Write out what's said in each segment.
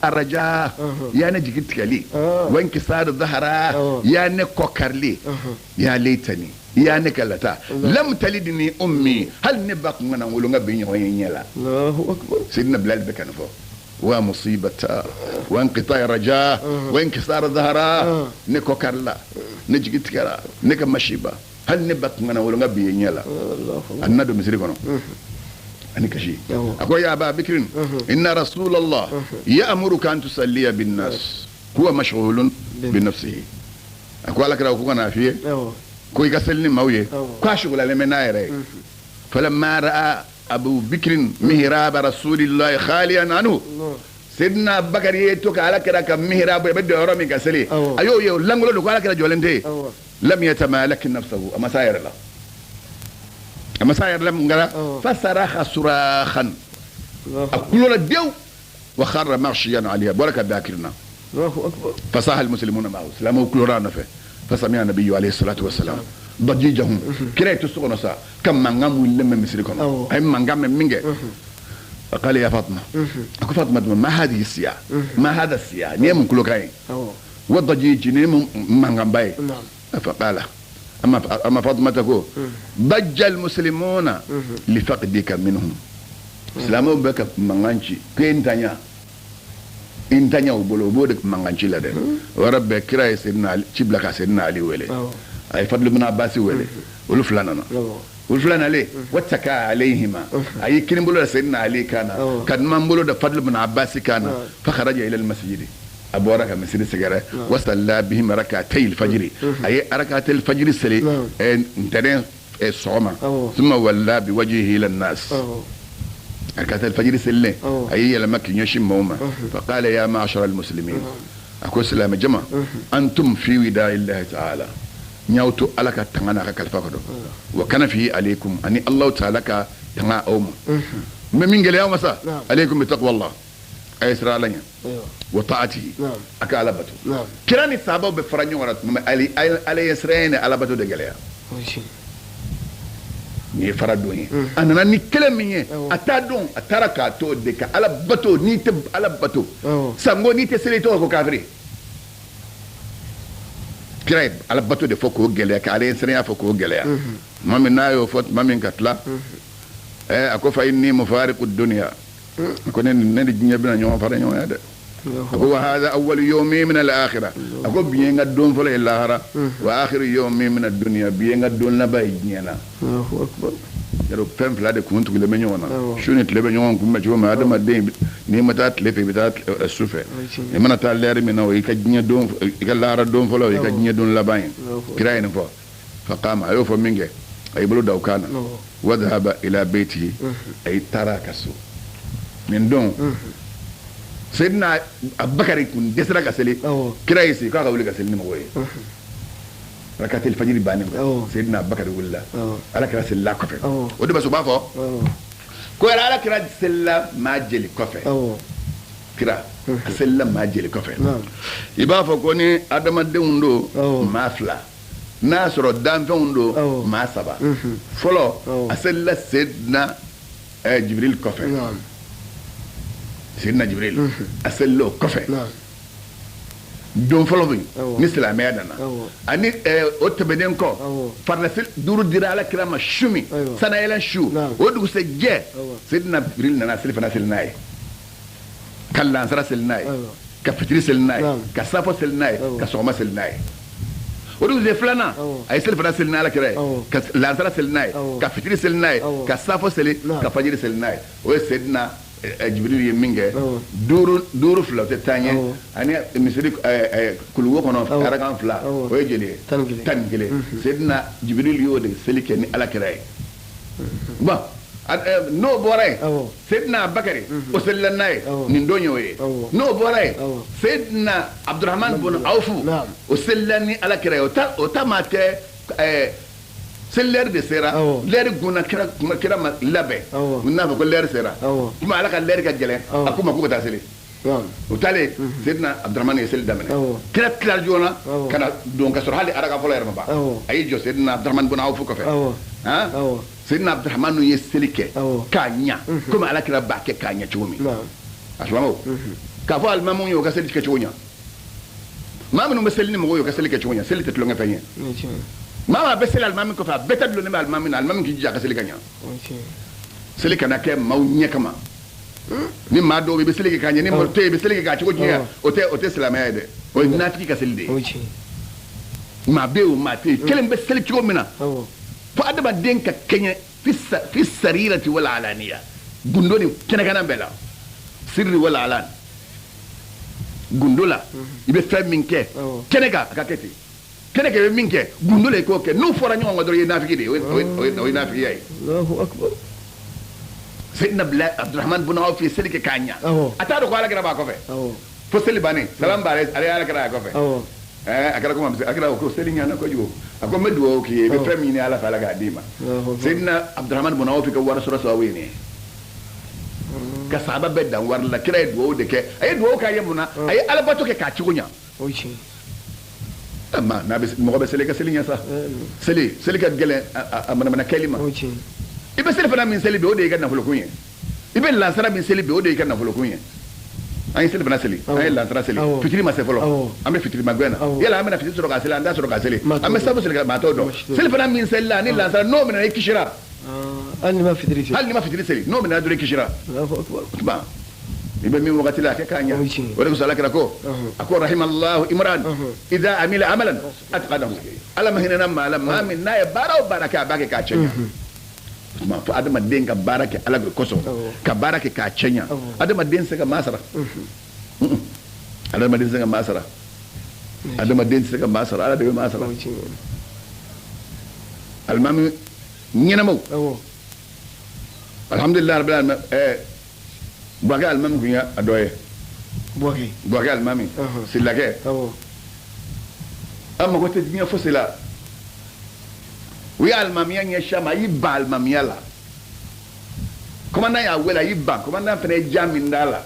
الرجاء يعني جيت لي وانكسار الظهر يعني كوكرلي يا ليتني يعني كلتا لم تلدني امي هل نبقى من ولونغا بيني وينيلا الله اكبر سيدنا بلال بكنفو ومصيبة وانقطاع رجاء وانكسار الظهر نكوكرلا نجيت كلا نكمشيبا هل نبقى من ولونغا بينيلا الندو مسريكونو أنا كشي أقول يا أبا بكر إن رسول الله يأمرك أن تصلي بالناس هو مشغول بنفسه أقول لك لو كنا فيه كوي كسلني مويه كاشغل على منايره فلما رأى أبو بكر مهراب رسول الله خاليا عنه سيدنا بكر يتوك على كذا كمهراب يبدأ يرمي كسلي أيوه يو لانغلو لو على كذا جولنتي لم يتمالك نفسه أما ساير الله أما ساير لم نقرأ فصرخ صراخا أكلنا الديو وخر مغشيا عليها بركة ذاكرنا الله أكبر فصاح المسلمون معه سلامه كلنا نفه فسمع النبي عليه الصلاة والسلام ضجيجهم كريت السقنا سا كم من غم ولم مسركم أي من غم منجة فقال يا فاطمة أكو فاطمة ما هذه السياء ما هذا السياء نيم كل كاين والضجيج نيم من غم باي فقال أما فاطمة تقول ضج المسلمون لفقدك منهم سلامه بك مانغانشي كين تانيا إن تانيا وبلو بودك مانغانشي لدن ورب كراي سيدنا علي شبلك سيدنا علي ولي أي فضل من عباسي ولي ولفلانا ولفلانا ليه واتكا عليهما أي كلمة بلو سيدنا علي كان من بلو فضل من عباسي كان فخرج إلى المسجد أبو ركع مسجد سجارة وصلى بهم ركعتي الفجر أي ركعتي الفجر سلي انترين الصومة ثم ولى بوجهه إلى الناس ركعتي الفجر سلي أي لما كان يشم موما فقال يا معشر المسلمين أقول سلام جماعة أنتم في وداع الله تعالى نيوتو ألك تغنى كالفقر وكان فيه عليكم أني الله تعالى تغنى أوم من قال يا مساء عليكم بتقوى الله أيسرى لنا وطاعته أكالبته كراني سابو بفرانيو ورات علي يسرين ألبته دجاليا ni faradoni anana ni kelemiye atadon atarakato deka alabato ni te alabato sango ni te seleto ko kafri kray alabato de foko gele ka ale senya foko gele mami nayo fot mami katla ako fa inni mufariqud dunya ko nen ne nyabina ñoo fara ñoo ya de ko hada awwal yawmi min al-akhirah ako biye nga don fala ilahara wa akhir yawmi min ad-dunya biye nga don la bay ñena Allahu akbar yaro pem fla de kuntu le meñona shunit le meñon ko mejo ma adama de ni mata le fe bitat sufe ni mana ta leer mi naw ka ñe don ka lara don fala ka ñe don la bay kirayna fo fa qama ayo fo minge ay bulu daw kana wa dhahaba ila baytihi ay tarakasu min don سيدنا أبو بكر يكون جسرة كسلي كرايسي كذا ولا كسلي نموي ركعت الفجر بانم سيدنا أبو بكر يقول لا على كراس الله كفر ودي بس بافو كوير على كراس الله ما جلي كفر كرا سلم ما جلي كفر يبافو كوني أدم الدوندو ما فلا ناصر الدم فوندو ما سبا فلو أسلا سيدنا جبريل كفر سيدنا جبريل أسأله كفى دون فلوبين مثل أميادنا أني أتبدين كو فرنسل دور ديرالة كلام شومي سنة إلى شو ودو سجى سيدنا جبريل ناسل فناسل ناي كلان سراسل ناي كفتريسل ناي كسافوسل ناي كسوماسل ناي ودو زي فلانا أي سل فناسل ناي لكراي كلان سراسل ناي كفتريسل ناي كسافوسل كفجريسل ناي وسيدنا جبريل يمينجا دورو فلا تانية أنا مثلي كل وقت أنا أركان فلا ويجلي تانجلي سيدنا جبريل يود سلك يعني على كراي با نو بوراي سيدنا بكري وسلناي نندونيوي نو بوراي سيدنا عبد الرحمن بن عوف وسلني على كراي وتا ماتة سلر دي سيرا لير غونا كرا ما لابي منا بقول لير سيرا كما على كان لير كجله اكو ما كو تاسلي وتالي سيدنا عبد الرحمن يسل دمنا كلا كلا جونا كان دون كسر حالي ارغا فولير ما با اي جو سيدنا عبد الرحمن بن عوف كفه ها سيدنا عبد الرحمن يسلك كانيا كما على كلا باك كانيا تومي aslamo ka fo almamu yo ka seli ke chunya mamu no seli ni mo yo ka seli ke chunya seli te tulonga fanye mama be seli almamu ko fa beta dlo ne almamu na almamu ki ja ka seli kanya seli kana ke maw nya kama ni ma do be seli ke kanya ni mo te be seli ke ka chunya o te salama de o nati ka seli de ma be o ma te kelen be seli chugo mina fa adama den ka kenya fi sarirati wal alaniya gundoni kene kana bela sirri wal alan gundola ibe fe minke kene ka kete kene ke minke gundola ko ke no fora nyongo do ye nafiki de o nafiki yai Allahu akbar sayyidina abdurrahman bin auf fi selike kanya atado ko ala kira ba ko fe fo seli bani salam bare ala kira ko fe akara ko mam akara ko seli nyana ko jugo ako medu ki be fe mini ala fala ga dima sayyidina abdurrahman bin auf ko war sura sawini ka sahaba be dan war la kira do de ke ay do ka yemuna ay ala bato ke ka cigunya amma na be mo be seli ka seli nya sa seli ka gele amana kalima ibe seli fana min seli be o de ga na folo kunye ibe lansara min seli be o de ga na folo kunye ay seli fana seli ay lansara seli fitiri ma se folo ambe fitiri magwena yala amena fitiri soro ka seli anda soro ka seli ambe sabu seli ka mato do seli fana min seli la ni lansara no min ay kishira hal ma fitiri seli no min adure kishira Allahu akbar ba ibe min wakati la ke kanya wala ko salaka ko ako rahimallahu imran idha amila amalan atqadahu ala mahina ma ala ma min na ya barau baraka bake ka cenya ma fa adama den ka barake ala ko so ka barake ka cenya adama den se ka masara adama den se ka masara adama den se ka masara ala de masara almami nyina mo alhamdulillah rabbil alamin boake almami kunya adoye boake almami silake amma ko te nya fosila wi almami nya shama yiba almami la komanda ya wela yiba komanda fene jamindala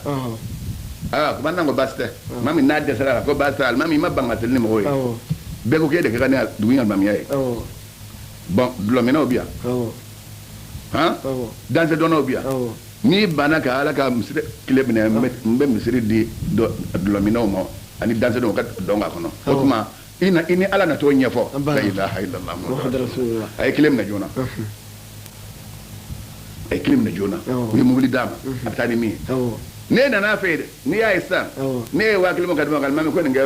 komanda ngo baste mami na de sala ko baste almami mabanga telni mo be ko kede ka ne duwi almami ay bon blomina obia danse dona obia ni bana ka ala ka misire club ne mbe misire di blomina mo ani danse don ka donga kono o kuma ini ala na to nyefo la ilaha illallah muhammad rasulullah ay club na jona ay club na jona wi mo wuli dama atani mi ne na na fede ni ya isa ne wakil mo kadma kalma ko nga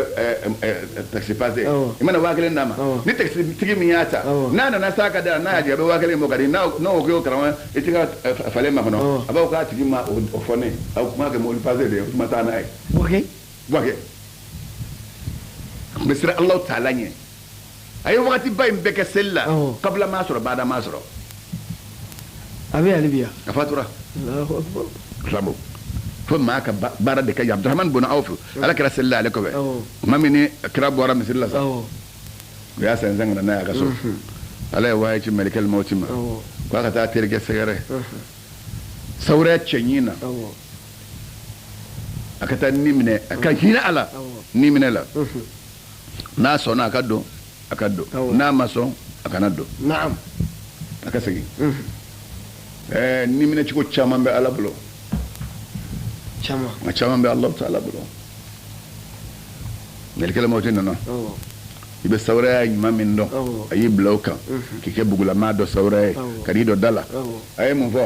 taxi passe imana wakil ndama ni taxi tigi mi yata na saka da na ya be wakil mo kadi na no ko karama etika fale ma kono aba ko tigi ma o fone au kuma ke mo passe de ma ta na ai wake misra allah ta'ala nye ay wakati bay mbeke sella qabla ma sura bada ma sura abi alibiya afatura Allahu akbar rabu فما كان بارد كي عبد الرحمن بن عوف على كرا سلا عليكم ما مني كراب ورا مثل الله يا سنزن انا يا غسو على وايج ملك الموت ما وقتا ترجع سيره سوره تشينا akata nimne akahina ala nimne la na so na akado na maso akanado na'am akasigi nimne chiko chama be ala bulo chama be Allah ta'ala bulo mel kala mawtin no ibe sawra ma min do ayi bloka kike bugula ma do sawra kadi do dala ay mun fo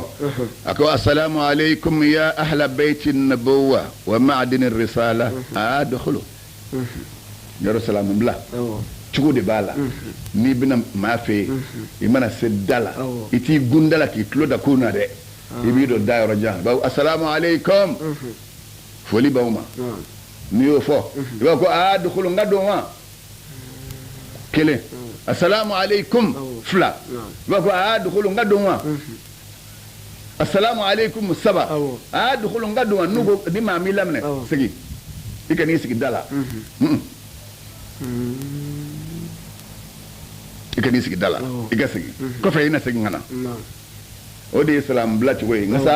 ako assalamu alaykum ya ahla bayti an-nubuwwa wa ma'din ar-risala adkhulu ya rasulullah bla chugo de bala ni bina ma fe imana se dala iti gundala ki kloda kuna de ibi do da roja ba assalamu alaykum foli bawma ni o fo ba ko adkhulu ngado wa kele assalamu alaykum fla ba ko adkhulu ngado wa assalamu alaykum saba adkhulu ngado wa nugo di ma mi lamne sigi ikani sigi dala ikani sigi dala igasigi ko fe ina sigi ngana o de salam bla ci koy ngasa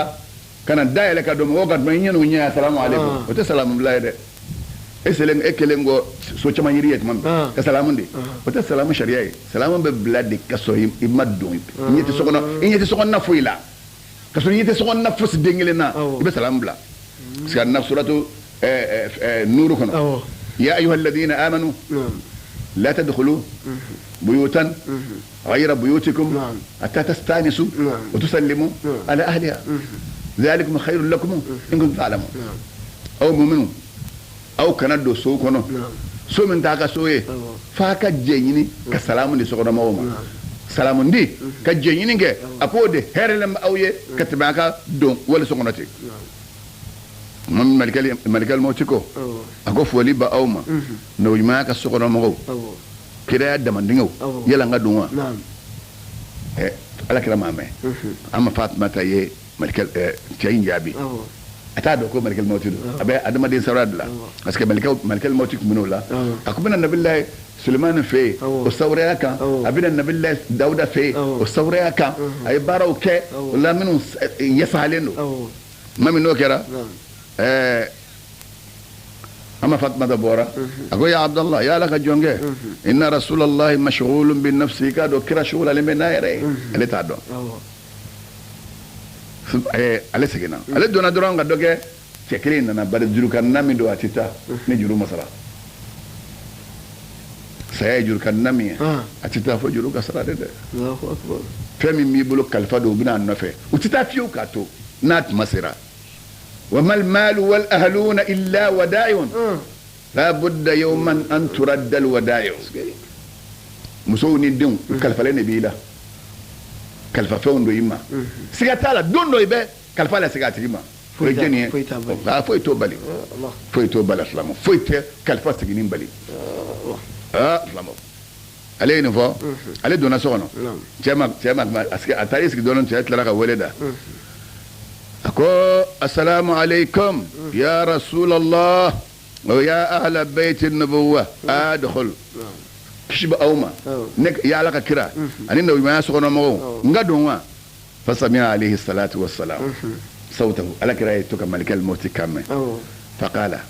kana dayele ka do mo gat may ñenu ñe assalamu alaykum o te salam bla de eselen ekelengo so chama yiriyet man ka salamu ndi o te salamu sharia salamu be bla de kaso imaddu ñeti sokono na fuila kaso ñeti sokono na fos dengele na be salam bla سكان سورة نور كنا أوه. يا أيها الذين آمنوا نعم. لا تدخلوا بيوتا غير بيوتكم نعم. حتى تستانسوا نعم. وتسلموا نعم. على أهلها ذلكم خير لكم إن كنتم تعلمون نعم. أو مؤمنون أو كندو سو كنا نعم. سو من تاكا سويه أوه. فاكا جيني كسلام دي سوكنا موما نعم. سلام دي كجيني كي أكود هرلم أويه كتباكا دون ولا سوكناتي من ملك الموتيكو أوه. أكو فولي با أوما نو يماكا سوكنا مغو أوه. كده دمان دينغو أوه. يلا نغدونوا نعم. على كلام عمي أما فاطمة تايه ملك تاين جابي أوه. أتادو كو ملك الموت أبي أدم دين سراد لا بس ملك الموت منو لا أكبرنا النبي الله سليمان في وصوريا كان أبينا النبي الله داود في وصوريا كان أي بارو كه ولا منو يفعلينه ما منو كرا أما فاطمة دبورة أقول يا عبد الله يا لك جونجي إن رسول الله مشغول بالنفس كادو كرا شغل لمن نايري اللي تعدو ale segina ale donna dɔrɔn ka dɔ kɛ cɛ kelen nana bari jurukanina min don a tɛ taa ni juru ma sara saya ye jurukanina min ye a tɛ taa fo juru ka sara de dɛ fɛn min b'i bolo kalifa don u bɛna a nɔfɛ u tɛ taa fiyewu k'a to n'a tuma sera wa mal malu wal ahluna illa wada'un la budda yawman an turadda al wada'u musow ni denw kalifalen de b'i la kalifa fɛnw don i ma siga t'a la don dɔ i bɛ kalifa la segin a tigi ma o ye jɛni ye foyi t'o bali foyi t'o bali filamu foyi tɛ kalifa seginin bali filamu ale ye nin fɔ ale donna so kɔnɔ cɛ ma a taara i sigi dɔɔnin cɛ tilara ka wele da a ko assalamu alaikum ya rasulallah wa ya ahla bayti nubuwa adkhul kisi bɛ aw ma ne yala ka kira ani nabiɲumanya sokɔnɔmɔgɔw n ka don wa fasamiya alayhi salatu wassalam sawtahu ala kira ye to ka malikal mauti kan mɛn faqala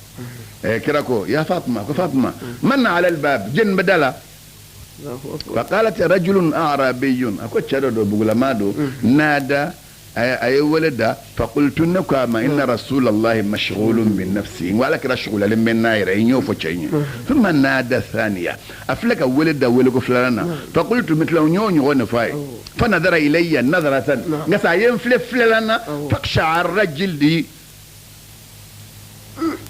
kira ko ya fatima ko fatima man ala albab jin bɛ da la faqalat rajulun a'rabiyyun a ko cɛ dɔ don bugulama don nada a ye wele da faqultu ne ko a ma inna rasulallahi mashghulun bin nafsi wala kira shugulalen bɛ n'a yɛrɛ n y'o fɔ cɛ in ye thumma nada thaniya a filɛ ka wele da wele ko filanan na faqultu mitla n y'o ɲɔgɔn de fɔ a ye fa nadara ilayya nadaratan nka sa a ye n filɛ filanan na faqsha'arra jildi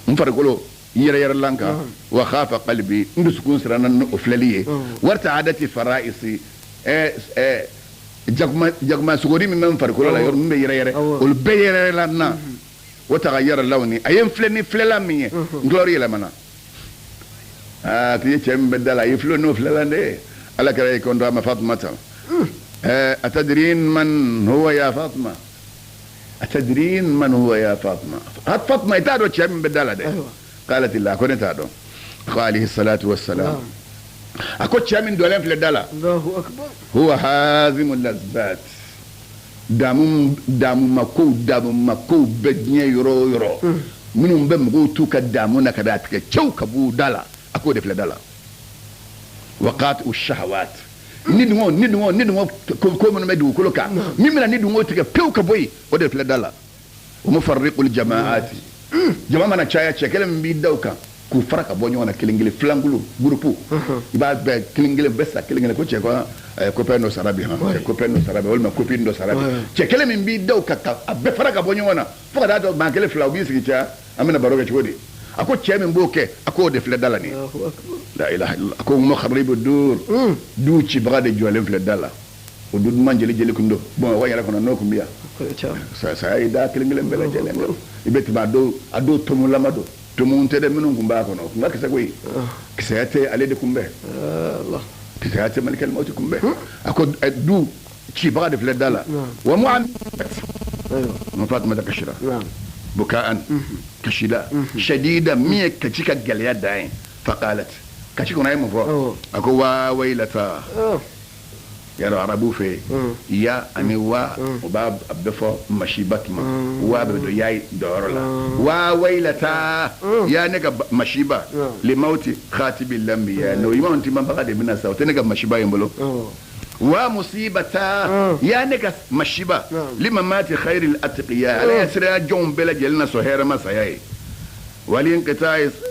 n farikolo yɛrɛyɛrɛlan kan wa khafa qalbi n dusukun siranna ni o filɛli ye warta'adati fara'isi jakuma sogori min bɛ n farikolo la yɔrɔ min bɛ yɛrɛyɛrɛ olu bɛɛ yɛrɛyɛrɛla n na o tagayyara lawni a ye n filɛ ni filɛla min ye n kilɔri yɛlɛmana k'i ye cɛ min bɛ da la a ye filɛ n'o filɛla de ala kɛra ye kɔntɔ a ma fatumata atadrin man huwa ya fatuma atadrin man huwa ya fatuma fatuma i t'a dɔn cɛ min bɛ da la dɛ qalat la ko ne t'a dɔn ko alayhi salatu wassalam a ko cɛ min dɔlen filɛ da la huwa hazimu lazbat damu makow bɛ diɲɛ yɔrɔ o yɔrɔ minnu bɛ mɔgɔw t'u ka damu na ka da tigɛ cɛw ka b'u da la a k'o de filɛ da la waqat ushahawat ni dungo ko minnu bɛ dugukolo kan min bɛna ni dungo tigɛ pewu ka bɔ yen o de filɛ da la wa mufarriqul jamaati jama mana caya cɛ kelen min b'i da o kan k'u fara ka bɔ ɲɔgɔn na kelen kelen filankulu gurupu i b'a bɛɛ kelen kelen bɛɛ sa kelen kelen ko cɛ ka copain dɔ sara bi copain dɔ sara bi walima copine dɔ sara bi cɛ kelen min b'i da o kan a bɛɛ fara ka bɔ ɲɔgɔn na fo ka taa dɔn maa kelen fila u b'i sigi caya an bɛna baro kɛ cogo di a ko cɛ min b'o kɛ a k'o de filɛ da la nin la ilaha illallah a ko mukharibu dur du cibaga de jɔlen filɛ da la o du duman jeli jeli kun don bon wa yɛrɛ kɔnɔ n'o kun bɛ yan saya ye da kelen kelen bɛɛ lajɛlen kɛ i bɛ tɛmɛ a dɔw tomulama don tomu tɛ dɛ minnu kun b'a kɔnɔ kun ka kisɛ koyi kisɛya tɛ ale de kun bɛ kisɛya tɛ malikal mauti kun bɛ a ko du cibaga de filɛ da la wa mu fatumata kashira buka'an kashida shadida min ye kaci ka gɛlɛya dan ye faqalat kaci kɔnɔ a ye mun fɔ a ko waa waylata yaro arabu fɛ ya ani wa o b'a bɛɛ fɔ masibat ma wa bɛ don ya dɔyɔrɔ la wa waylata ya ne ka masiba limauti khatibil anbiya no imamu timabaga de bɛna sa o tɛ ne ka masiba ye n bolo ومصيبتا يا نكس مشيبا لما مات خير الاتقياء على يسرى جون بلا جلنا سهير ما سياي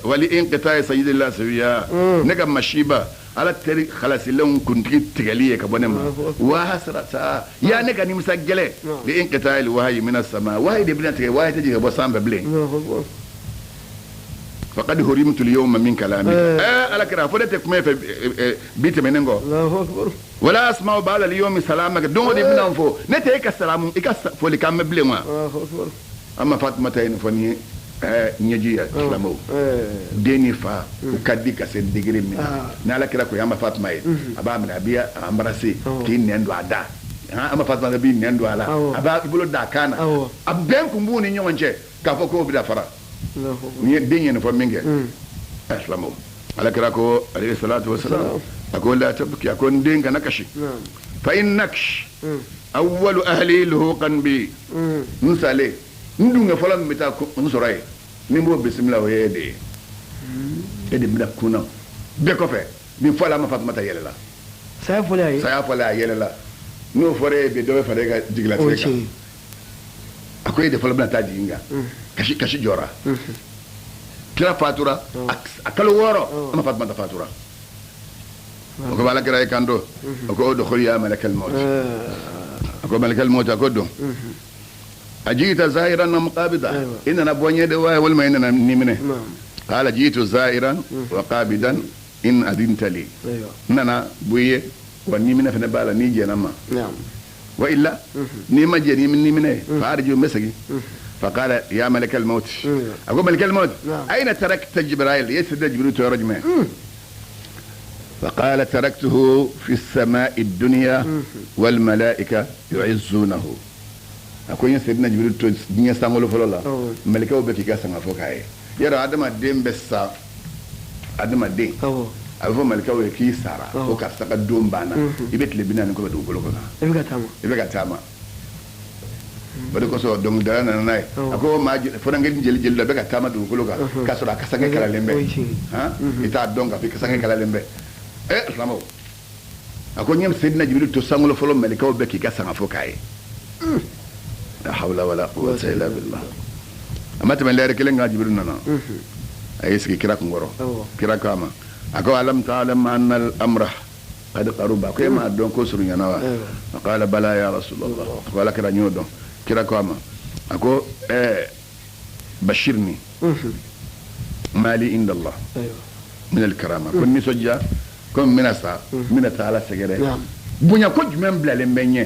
ولانقطاع سيد الله سويا نكا مشيبا على التاريخ خلاص لهم كنت تغليه كبنما وحسرتا يا نكا نمسجله لانقطاع الوحي من السماء وحي دي بنت وحي تجي بسام ببلين فقد هرمت اليوم من كلامي على كده فدتك ما في بيت مننغو الله اكبر ولا اسمع بعد اليوم سلامك دون دي بنان فو نتيك السلام اك فولي كام بلين الله اكبر اما فاطمه تاين فني نيجي اسلامو ديني فا وكدي كسن ديغري من نالا كده كو ياما فاطمه ابا من ابيا امبرسي كي نندو ادا اما فاطمه بي نندو على ابا بلو دا كان ابن كومبو ني نيونجه كافو بدا فرا ni denye ni faminge aslamu ala kira ko alayhi salatu wassalam akon la tabki akon denga nakashi fa innaksh awwalu ahli luhuqan bi musale ndunga falam mita ko nsoray nimbo bismillah wayede ede mda kuna be ko fe bi fala ma fatmata yelela saya fole ay yelela no fore be do fare ga digla tega akoy de fala bla ta dinga kashi jora kira fatura akalo woro ama fatma da fatura ko bala kira kando ko do khul ya malak al maut ko malak al maut ko do ajita zahiran muqabida inna bonye de way wal mayna nimine qala jitu zahiran wa qabidan in adinta li nana buye wa nimine fene bala ni jenama وإلا نيما جري من نيمنه فارجو مسكي فقال يا ملك الموت أقول ملك الموت أين تركت جبرائيل يسد جبريل ترجمه فقال تركته في السماء الدنيا والملائكة يعزونه أقول سيدنا جبريل تنيا سامولو فلولا ملكه وبكي كاسنا فوكاي يرى آدم الدين بسا آدم الدين avon malika we ki sara o ka saka dombana ibet le binana ko do golo ko ibe tama bade ko so dong dana nay ako ma fo ngel jeli be ka tama do golo ka so ka saka kala lembe ha ita donga fi ka saka kala lembe islamo ako nyem sidna jibril to sangulo folo malika o be ki ka sanga fo kay la hawla wala quwwata illa billah amata men lere kelen ga jibril nana ay ski kira ko ngoro kira kama ako alam ta'lam anna al-amra qad qaruba ko ma don ko suru yana wa qala bala ya rasulullah qala kira nyodo kira ko ama ako bashirni mali inda allah min al-karama kun ni sojja kun minasa min ta'ala segere bunya ko jumem blale mbenye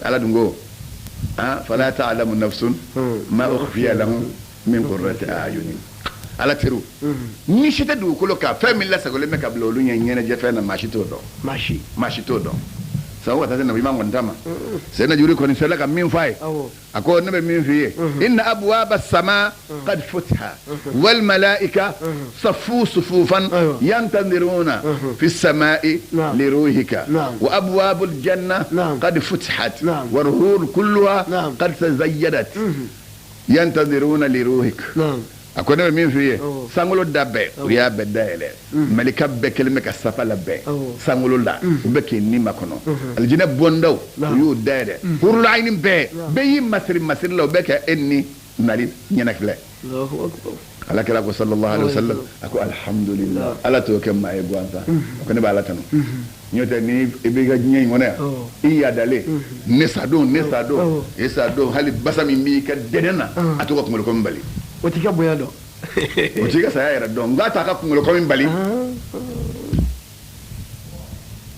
ala dungo fala ta'lamu nafsun ma ukhfiya lahum min qurrati a'yunin ala teru ni shite du ko loka fami la sagole me kablo lu nyene je fena mashito do mashito do sa wata na bi mango ndama se na juri ko ni sala kam min fay ako ne be min fiye inna abwaba as-sama qad futiha wal malaika saffu sufufan yantandiruna fi as-sama'i li ruhika wa abwabul janna qad futihat wa ruhul kulluha qad tazayyadat yantandiruna li ruhika akone min fiye sangolo dabbe ya bedele malika bekelme ka safala be sangolo la be ke ni makono aljina bondaw yu dede hurul aynin be yi masir law be ka enni nali nyenakle Allahu akbar ala kala ko sallallahu alaihi wasallam ako alhamdulillah ala to ke ma e gwanta ko ne bala tanu nyote ni be ga nyey ngone iya dale nesado hali basami mi ka dedena atoko ko ko mbali otika boya do otika saya era do ngata ka kungulo ko min bali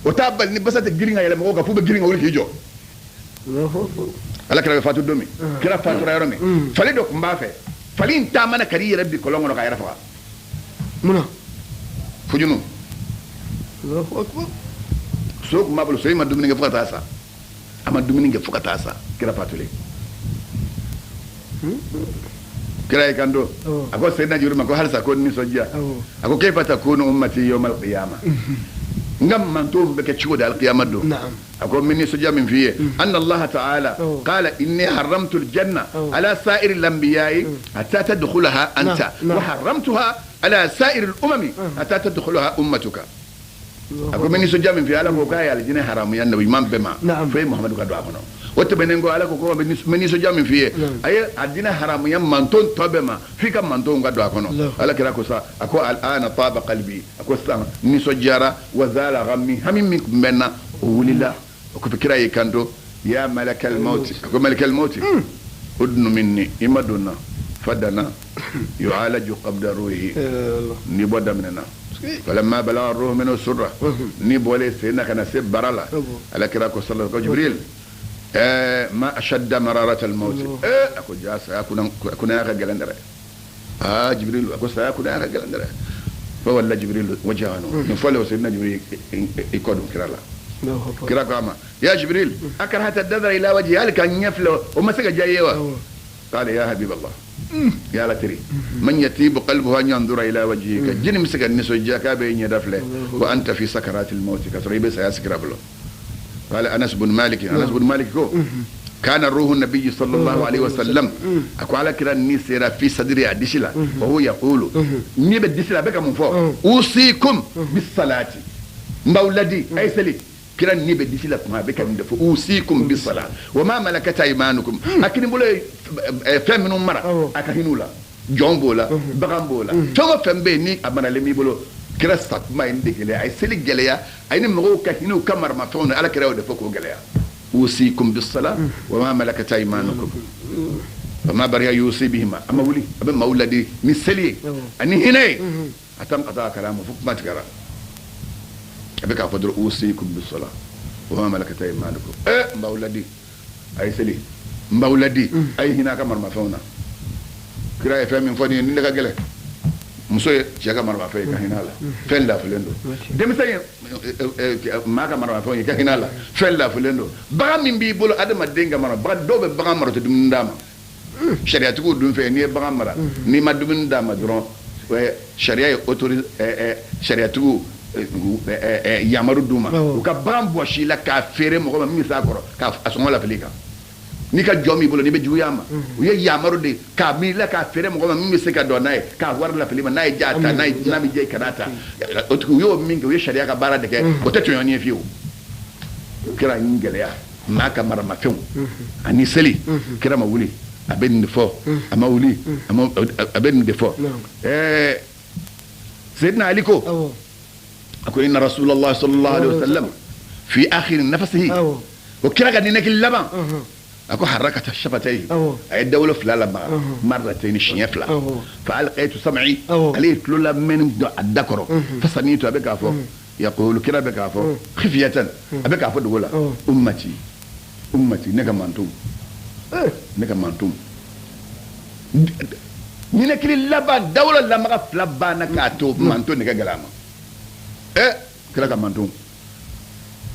otabal ni basata giringa yele mo ka fu be giringa woni hijo ala kala fatu domi kira fatu ra yoromi fali do kumba fe fali nta mana kari rabbi kolongo no ka yara fa muna fujunu Allahu akbar so kuma bulu sey ma dumini nga fukata sa ama dumini nga fukata sa kira fatu le kira kando ako sayyidina jibril ko halsa ko ni sojja ako kayfa takunu ummati yawm al-qiyamah ngam man to be ke ciwo da al-qiyamah do ako minni sojja min fiye anna allah ta'ala qala inni haramtu al-janna ala sa'ir al-anbiya'i hatta tadkhulaha anta wa haramtuha ala sa'ir al-umami hatta tadkhulaha ummatuka ako meni so jamin fi ala ko kay ala jine haram yan nabi man bema fe muhammadu ka do akono wotte benen go ala ko meni so jamin fi ay adina haram yan manton tobema fi ka manton ga do akono ala kira ko sa ako al ana taba qalbi ako sa ni so jara wa zala ghammi hamim min benna wulila ko fikira yi kanto ya malakal maut ako malakal maut udnu minni imaduna fadana yu'alaju qabda ruhi ni boda minna فلما بلغ الروح منه السره ني بولي سيدنا كان سيب برلا على كراكو صلى الله عليه جبريل ما اشد مراره الموت اكو جاس اكو ناخا جلندر جبريل اكو سا اكو ناخا جلندر فولا جبريل وجهه نفلو سيدنا جبريل يكودم كرالا كراكو اما يا جبريل اكرهت النظر الى وجهي هل كان يفلو وما سجى جايوا قال يا حبيب الله يا لا تري من يتيب قلبه ان ينظر الى وجهك جن مسك النسو جاك بين يدفله وانت في سكرات الموت كتريب سيسكر بلو قال انس بن مالك كان الروح النبي صلى الله عليه وسلم اكو على كده النسيره في صدري ادشلا وهو يقول ني بدشلا بك من فوق اوصيكم بالصلاه مولدي اي سلي كلا نيبي دي سلا ما بك ندف اوصيكم بالصلاه وما ملكت ايمانكم اكن بولا فم من مره اكهنولا جombola bagambola to fem be ni amana lemi bolo kira sak ma indi gele ay seli gele ya ay ni mo ka hinu kamar ma fawna ala kira de foko gele ya اوصيكم بالصلاه وما ملكت ايمانكم فما بريا يوصي بهما اما ولي ابن مولدي مثلي اني هنا اتم قضاء كلامه فوق ما تقرا أبيك أفضل أوصيكم بالصلاة وما ملكت أيمانكم مولدي أي سلي مولدي أي هنا كمر ما فونا كراي فهم من فوني نلقى قله مسوي شيء كمر ما فيه كهنا لا فين لا فلندو دم سين ما كمر ما فوني كهنا لا فين لا فلندو بعد من بيقول هذا ما دينغ مرة بعد دوب بعد مرة تدم داما شريعة تقول دم فين نيه بعد مرة نيه ما دم داما درون وشريعة أوتوري شريعة تقول yamaru duma u ka ban boshi la ka fere mo ko mi sa koro ka asonga la felika ni ka jomi bolo ni be juyama u ye yamaru de ka mi la ka fere mo ko mi se ka do nay ka war la felima nay jata nay na mi je kanata o tu yo minga u ye sharia ka bara de ke o te to yoni fiu kira ngele ya ma ka mara ma fiu ani seli kira ma wuli aben de fo ama wuli ama aben de fo سيدنا علي كو أقول إن رسول الله صلى الله عليه وسلم في آخر نفسه وكلا قد نك اللبن أقول حركة الشفتين أي الدولة فلا لما مرتين الشيء فلا فألقيت سمعي عليه كل من الذكر فسمعت أبيك أفو يقول كلا أبيك أفو خفية أبيك أفو دولا أمتي نكمانتم ni ne kili laban dawla la maga flabana ka to manto ne galama kila ka manto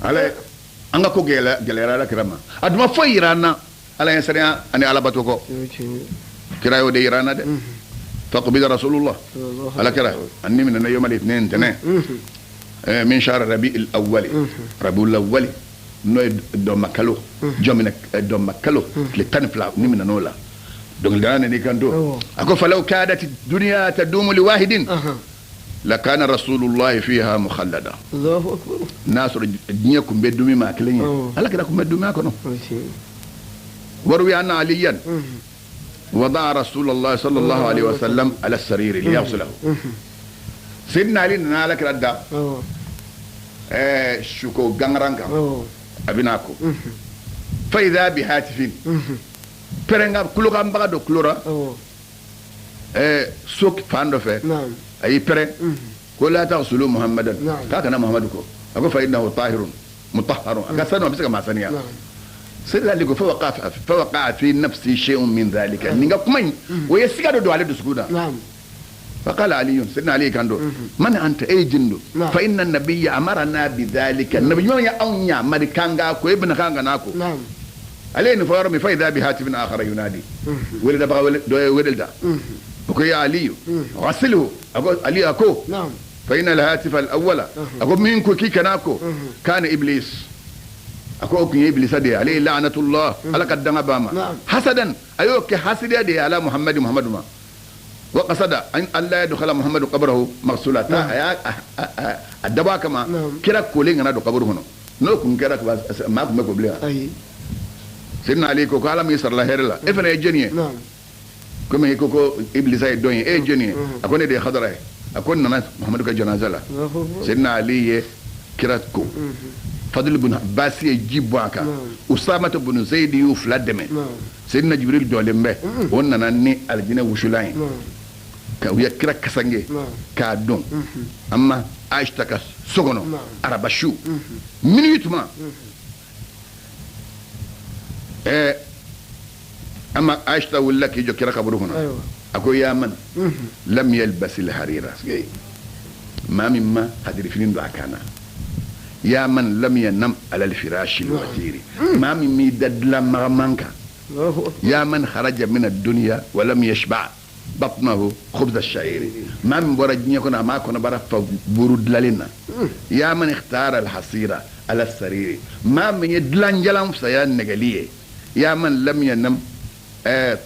ale anga ko gelera la kirama aduma fo irana ala yasriya ani ala batoko kira yo de irana de faqbid rasulullah ala kira anni min yawm al-ithnin tane min shahr rabi al-awwal rabi al-awwal no do makalo jomina do makalo le tanfla ni min nola donc dana ni kanto ako falaw kadat dunya tadumu li wahidin la kana rasulullah fiha mukhallada Allahu akbar nasr dunya kum bedumi ma klenya ala kada kum bedumi ko no warwi anna aliyan wada rasulullah sallallahu alaihi wasallam ala sarir liyaghsilahu sidna ali na ala kada shuko gangranga abinako fa idha bihatifin perenga kuloka mbaga do klora sok fando fe ay pere ko la ta rasulu muhammadan ka kana muhammadu ko ako fa innahu tahirun mutahharun aka sanu bisaka masaniya sai da liko fa waqa fi nafsi shay'un min dhalika ninga kuma wo yesiga do ale do sukuda فقال علي سيدنا علي كان دو من انت اي جندو فان النبي امرنا بذلك النبي يا اونيا مدكانغا كو ابن كانغا ناكو عليه فورمي فاذا بهاتف اخر ينادي ولد بقى ولد اكو يا علي غسله اقول علي اكو نعم فان الهاتف الاول اقول منكم كي كناكو كان ابليس اكو ابليس دي عليه لعنه الله على قدام باما حسدا ايوك حسد دي على محمد ما وقصد أن لا يدخل محمد قبره مغسولا الدبا كما كرا كولين أنا دو قبره هنا نو كن كرا ما كم قبلها سيدنا علي كوكو على ميسر الله هيرلا إفنا يجنيه كم يكوكو إبليس يدوين يجنيه أكون يدي خضره أكون ناس محمد كجنازة لا سيدنا علي كرا كو فضل بن عباس يجيب واكا أسامة بن زيد يفلد دمه سيدنا جبريل جولمبه وننا ني الجنة وشلاين كويا كرا كسانجي كادون أما عايشتك سجنو أربعشو منيت ما أما عايشتا ولا كي جو كرا كبروهنا أكو يا من لم يلبس الحريرة ما مما هدري فين دو أكانا يا من لم ينم على الفراش الوثير ما من ميدد لما منك يا من خرج من الدنيا ولم يشبع بطنه خبز الشعير ما من برجني كنا ما كنا برا برود لنا يا من اختار الحصيرة على السرير ما من يدلن جلام سيان نجليه يا من لم ينم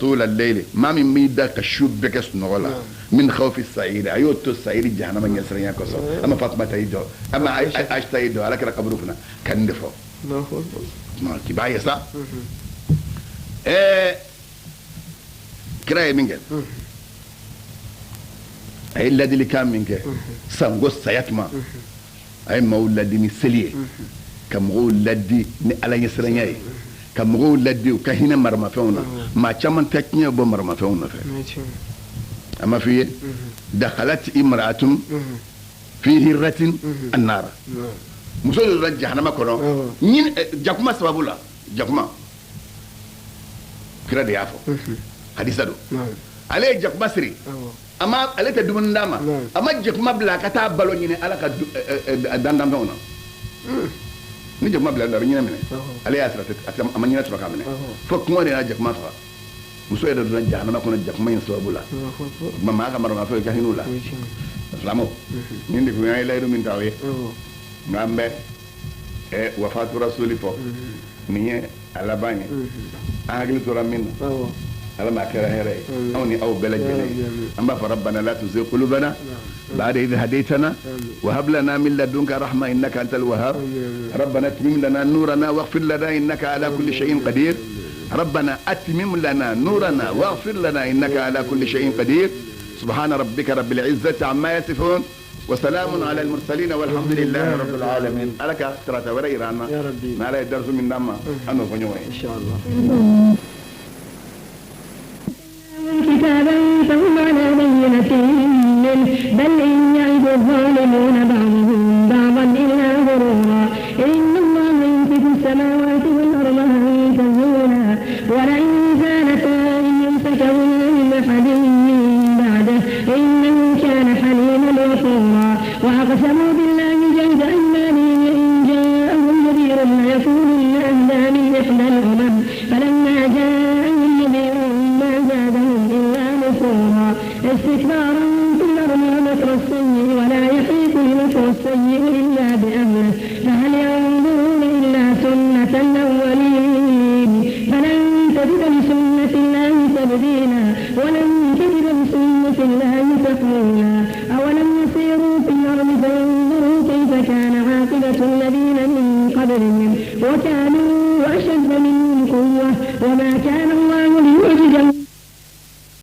طول الليل ما من ميدا كشوب بكس نغلا من خوف السعير ايوت السعير جهنم يسريا كسو اما فاطمه تيدو اما عايش تيدو على كده قبروفنا كان دفو ما تبعي صح كراي منجل اي الذي اللي كان منك سانغوس سياتما اي مولد مسليه كمولد على يسريا كمغو لدي وكهنا مرما فيونا ما كمان تكني أبو مرما فيونا في أما في دخلت امرأة في هرة النار مسؤول رجع أنا ما كنا مين جاكما سببولا جاكما كذا ديافو حديث هذا عليه جاكما سري أما عليه تدوم داما أما جاكما بلا كتاب بالوني على كدان فيونا ni jama bla ndar nyina mene ale asra atam amanyina to kamene fok mo de na jak ma fa muso eda do jahannama ko na jak ma yin sabula mama ka maro na fa ka hinula ramo nindi ko ay layru min tawe ngambe e wafatu rasuli fo niye ala banye agli to ramin ala ma kara here awni aw belajene amba fa rabbana la tuzigh qulubana بعد إذ هديتنا وهب لنا من لدنك رحمة إنك أنت الوهاب ربنا أتمم لنا نورنا واغفر لنا إنك على كل شيء قدير ربنا أتمم لنا نورنا واغفر لنا إنك على كل شيء قدير سبحان ربك رب العزة عما يصفون وسلام على المرسلين والحمد لله رب العالمين ألك ترى توري رانا ما لا يدرس من دم أنه فنوي إن شاء الله كتابا فهم على بينة منه بل إن يعد الظالمون بعضهم بعضا إلا غرورا إن الله يمسك السماوات والأرض أن تزولا ولئن زالتا إن يمسكهن من أحد من بعده إنه كان حليما غفورا وأقسموا بالله جهد أيمانهم إن جاءهم نذير ليكونن أهدى من إحدى الأمم فلما جاءهم نذير ما زادهم إلا نفورا استكبارا في الأرض ومكر السيء ولا يحيط المكر السيء إلا بأهله فهل ينظرون إلا سنة الأولين فلن تجد لسنة الله تبديلا ولن تجد لسنة الله تحويلا أولم يسيروا في الأرض فينظروا كيف كان عاقبة الذين من قبلهم وكانوا أشد منهم قوة وما كانوا